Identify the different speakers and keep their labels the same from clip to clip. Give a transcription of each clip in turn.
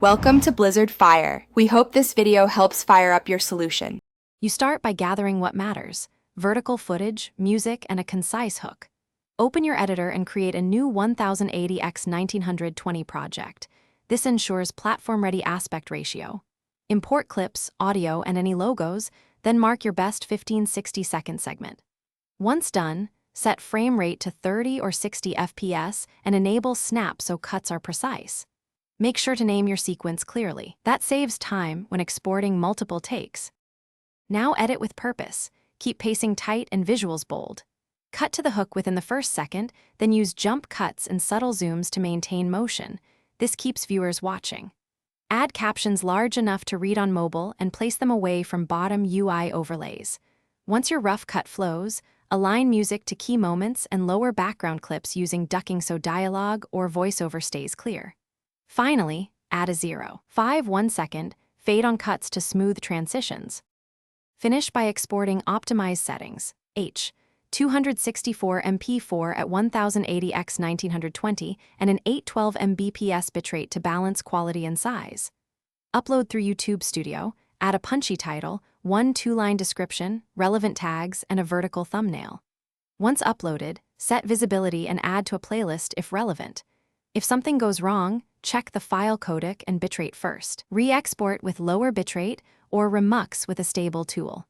Speaker 1: Welcome to Blizzard Fire. We hope this video helps fire up your solution.
Speaker 2: You start by gathering what matters: vertical footage, music, and a concise hook. Open your editor and create a new 1080 x 1920 project. This ensures platform-ready aspect ratio. Import clips, audio, and any logos, then mark your best 15-60-second segment. Once done, set frame rate to 30 or 60 FPS and enable snap so cuts are precise. Make sure to name your sequence clearly. That saves time when exporting multiple takes. Now edit with purpose. Keep pacing tight and visuals bold. Cut to the hook within the first second, then use jump cuts and subtle zooms to maintain motion. This keeps viewers watching. Add captions large enough to read on mobile and place them away from bottom UI overlays. Once your rough cut flows, align music to key moments and lower background clips using ducking so dialogue or voiceover stays clear. Finally, add a 0.5 1-second fade on cuts to smooth transitions. Finish by exporting optimized settings, H. 264 MP4 at 1080 x 1920 and an 812 Mbps bitrate to balance quality and size. Upload through YouTube Studio, add a punchy title, 1 2-line description, relevant tags, and a vertical thumbnail. Once uploaded, set visibility and add to a playlist if relevant. If something goes wrong, check the file codec and bitrate first. Re-export with lower bitrate or remux with a stable tool.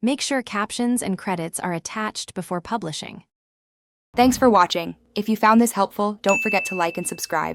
Speaker 2: Make sure captions and credits are attached before publishing.
Speaker 1: Thanks for watching. If you found this helpful, don't forget to like and subscribe.